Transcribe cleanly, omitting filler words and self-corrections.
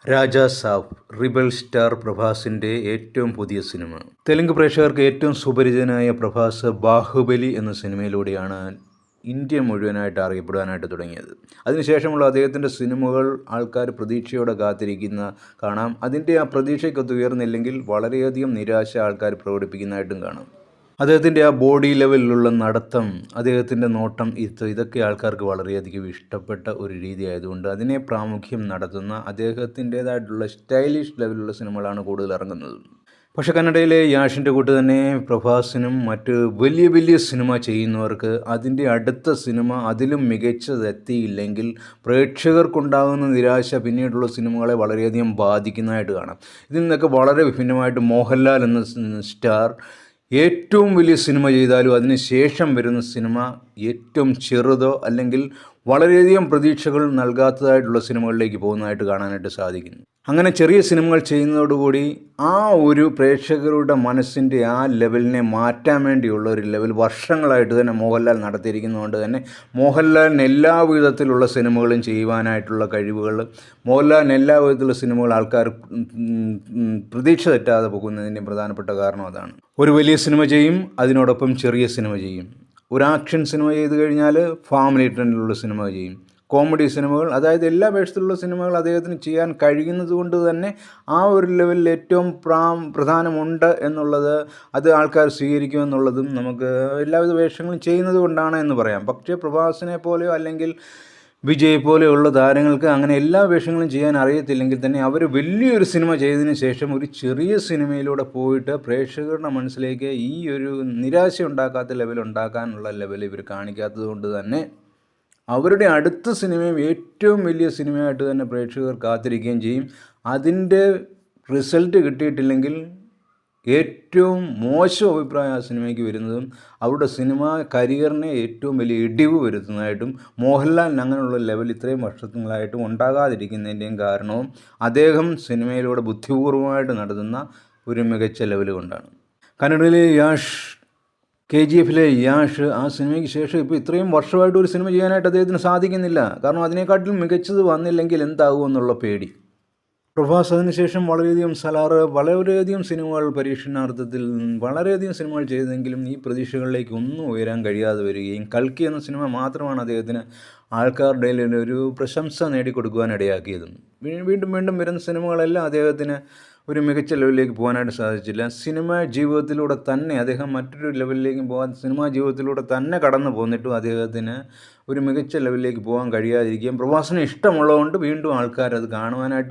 രാജാ സാബ് rebel star പ്രഭാസിൻ്റെ ഏറ്റവും പുതിയ cinema. Telugu പ്രേക്ഷകർക്ക് ഏറ്റവും സുപരിചിതനായ പ്രഭാസ് ബാഹുബലി എന്ന സിനിമയിലൂടെയാണ് ഇന്ത്യ മുഴുവനായിട്ട് അറിയപ്പെടാനായിട്ട് തുടങ്ങിയത്. അതിനുശേഷമുള്ള അദ്ദേഹത്തിൻ്റെ സിനിമകൾ ആൾക്കാർ പ്രതീക്ഷയോടെ കാണാം. അതിൻ്റെ ആ പ്രതീക്ഷയ്ക്കൊത്ത് ഉയർന്നില്ലെങ്കിൽ വളരെയധികം നിരാശ ആൾക്കാർ പ്രകടിപ്പിക്കുന്നതായിട്ടും കാണാം. അദ്ദേഹത്തിൻ്റെ ആ ബോഡി ലെവലിലുള്ള നടത്തം, അദ്ദേഹത്തിൻ്റെ നോട്ടം, ഇതൊക്കെ ആൾക്കാർക്ക് വളരെയധികം ഇഷ്ടപ്പെട്ട ഒരു രീതി ആയതുകൊണ്ട് അതിനെ പ്രാമുഖ്യം നടത്തുന്ന അദ്ദേഹത്തിൻ്റേതായിട്ടുള്ള സ്റ്റൈലിഷ് ലെവലിലുള്ള സിനിമകളാണ് കൂടുതൽ ഇറങ്ങുന്നത്. പക്ഷേ കന്നഡയിലെ യാഷിൻ്റെ കൂട്ട് തന്നെ പ്രഭാസിനും മറ്റ് വലിയ വലിയ സിനിമ ചെയ്യുന്നവർക്ക് അതിൻ്റെ അടുത്ത സിനിമ അതിലും മികച്ചതെത്തിയില്ലെങ്കിൽ പ്രേക്ഷകർക്കുണ്ടാകുന്ന നിരാശ പിന്നീടുള്ള സിനിമകളെ വളരെയധികം ബാധിക്കുന്നതായിട്ട് കാണാം. ഇതിൽ നിന്നൊക്കെ വളരെ വിഭിന്നമായിട്ട് മോഹൻലാൽ എന്ന സ്റ്റാർ ഏറ്റവും വലിയ സിനിമ ചെയ്താലും അതിന് ശേഷം വരുന്ന സിനിമ ഏറ്റവും ചെറുതോ അല്ലെങ്കിൽ വളരെയധികം പ്രതീക്ഷകൾ നൽകാത്തതായിട്ടുള്ള സിനിമകളിലേക്ക് പോകുന്നതായിട്ട് കാണാനായിട്ട് സാധിക്കുന്നു. അങ്ങനെ ചെറിയ സിനിമകൾ ചെയ്യുന്നതോടുകൂടി ആ ഒരു പ്രേക്ഷകരുടെ മനസ്സിൻ്റെ ആ ലെവലിനെ മാറ്റാൻ വേണ്ടിയുള്ള ഒരു ലെവൽ വർഷങ്ങളായിട്ട് തന്നെ മോഹൻലാൽ നടത്തിയിരിക്കുന്നതുകൊണ്ട് തന്നെ മോഹൻലാലിന് എല്ലാ വിധത്തിലുള്ള സിനിമകളും ചെയ്യുവാനായിട്ടുള്ള കഴിവുകൾ, മോഹൻലാലിന് എല്ലാ വിധത്തിലുള്ള സിനിമകൾ ആൾക്കാർ പ്രതീക്ഷ തെറ്റാതെ പോകുന്നതിൻ്റെ പ്രധാനപ്പെട്ട കാരണം അതാണ്. ഒരു വലിയ സിനിമ ചെയ്യും, അതിനോടൊപ്പം ചെറിയ സിനിമ ചെയ്യും. ഒരു ആക്ഷൻ സിനിമ ചെയ്ത് കഴിഞ്ഞാൽ ഫാമിലി ട്രെൻഡിലുള്ള സിനിമ ചെയ്യും. കോമഡി സിനിമകൾ, അതായത് എല്ലാ വേഷത്തിലുള്ള സിനിമകൾ അദ്ദേഹത്തിന് ചെയ്യാൻ കഴിയുന്നത് കൊണ്ട് തന്നെ ആ ഒരു ലെവലിൽ ഏറ്റവും പ്രധാനമുണ്ട് എന്നുള്ളത്, അത് ആൾക്കാർ സ്വീകരിക്കുമെന്നുള്ളതും നമുക്ക് എല്ലാവിധ വേഷങ്ങളും ചെയ്യുന്നത് കൊണ്ടാണ് എന്ന് പറയാം. പക്ഷേ പ്രഭാസിനെ പോലെയോ അല്ലെങ്കിൽ വിജയ് പോലെയുള്ള താരങ്ങൾക്ക് അങ്ങനെ എല്ലാ വേഷങ്ങളും ചെയ്യാൻ അറിയത്തില്ലെങ്കിൽ തന്നെ അവർ വലിയൊരു സിനിമ ചെയ്തതിന് ശേഷം ഒരു ചെറിയ സിനിമയിലൂടെ പോയിട്ട് പ്രേക്ഷകരുടെ മനസ്സിലേക്ക് ഈ ഒരു നിരാശ ഉണ്ടാക്കാത്ത ലെവൽ ഉണ്ടാക്കാനുള്ള ലെവൽ ഇവർ കാണിക്കാത്തത് കൊണ്ട് തന്നെ അവരുടെ അടുത്ത സിനിമയും ഏറ്റവും വലിയ സിനിമയായിട്ട് തന്നെ പ്രേക്ഷകർ കാത്തിരിക്കുകയും ചെയ്യും. അതിൻ്റെ റിസൾട്ട് കിട്ടിയിട്ടില്ലെങ്കിൽ ഏറ്റവും മോശം അഭിപ്രായം ആ സിനിമയ്ക്ക് വരുന്നതും അവരുടെ സിനിമ കരിയറിനെ ഏറ്റവും വലിയ ഇടിവ് വരുത്തുന്നതായിട്ടും മോഹൻലാലിന് അങ്ങനെയുള്ള ലെവൽ ഇത്രയും വർഷങ്ങളായിട്ടും ഉണ്ടാകാതിരിക്കുന്നതിൻ്റെയും കാരണവും അദ്ദേഹം സിനിമയിലൂടെ ബുദ്ധിപൂർവമായിട്ട് നടത്തുന്ന ഒരു മികച്ച ലെവൽ കൊണ്ടാണ്. കന്നഡയിലെ യാഷ്, KGFിലെ യാഷ്, ആ സിനിമയ്ക്ക് ശേഷം ഇപ്പോൾ ഇത്രയും വർഷമായിട്ട് ഒരു സിനിമ ചെയ്യാനായിട്ട് അദ്ദേഹത്തിന് സാധിക്കുന്നില്ല. കാരണം അതിനേക്കാട്ടിലും മികച്ചത് വന്നില്ലെങ്കിൽ എന്താകുമെന്നുള്ള പേടി. പ്രഭാസ് അതിനുശേഷം വളരെയധികം വളരെയധികം സിനിമകൾ പരീക്ഷണാർത്ഥത്തിൽ വളരെയധികം സിനിമകൾ ചെയ്തെങ്കിലും ഈ പ്രതീക്ഷകളിലേക്ക് ഒന്നും ഉയരാൻ കഴിയാതെ വരികയും കൽക്കി എന്ന സിനിമ മാത്രമാണ് അദ്ദേഹത്തിന് ആൾക്കാരുടെ ഒരു പ്രശംസ നേടിക്കൊടുക്കുവാനിടയാക്കിയതും. വീണ്ടും വീണ്ടും വരുന്ന സിനിമകളെല്ലാം അദ്ദേഹത്തിന് ഒരു മികച്ച ലെവലിലേക്ക് പോകാനായിട്ട് സാധിച്ചില്ല. സിനിമാ ജീവിതത്തിലൂടെ തന്നെ അദ്ദേഹം മറ്റൊരു ലെവലിലേക്ക് പോകാൻ സിനിമാ ജീവിതത്തിലൂടെ തന്നെ കടന്നു പോന്നിട്ടും അദ്ദേഹത്തിന് ഒരു മികച്ച ലെവലിലേക്ക് പോകാൻ കഴിയാതിരിക്കുകയും പ്രഭാസിന് ഇഷ്ടമുള്ളതുകൊണ്ട് വീണ്ടും ആൾക്കാർ അത് കാണുവാനായിട്ട്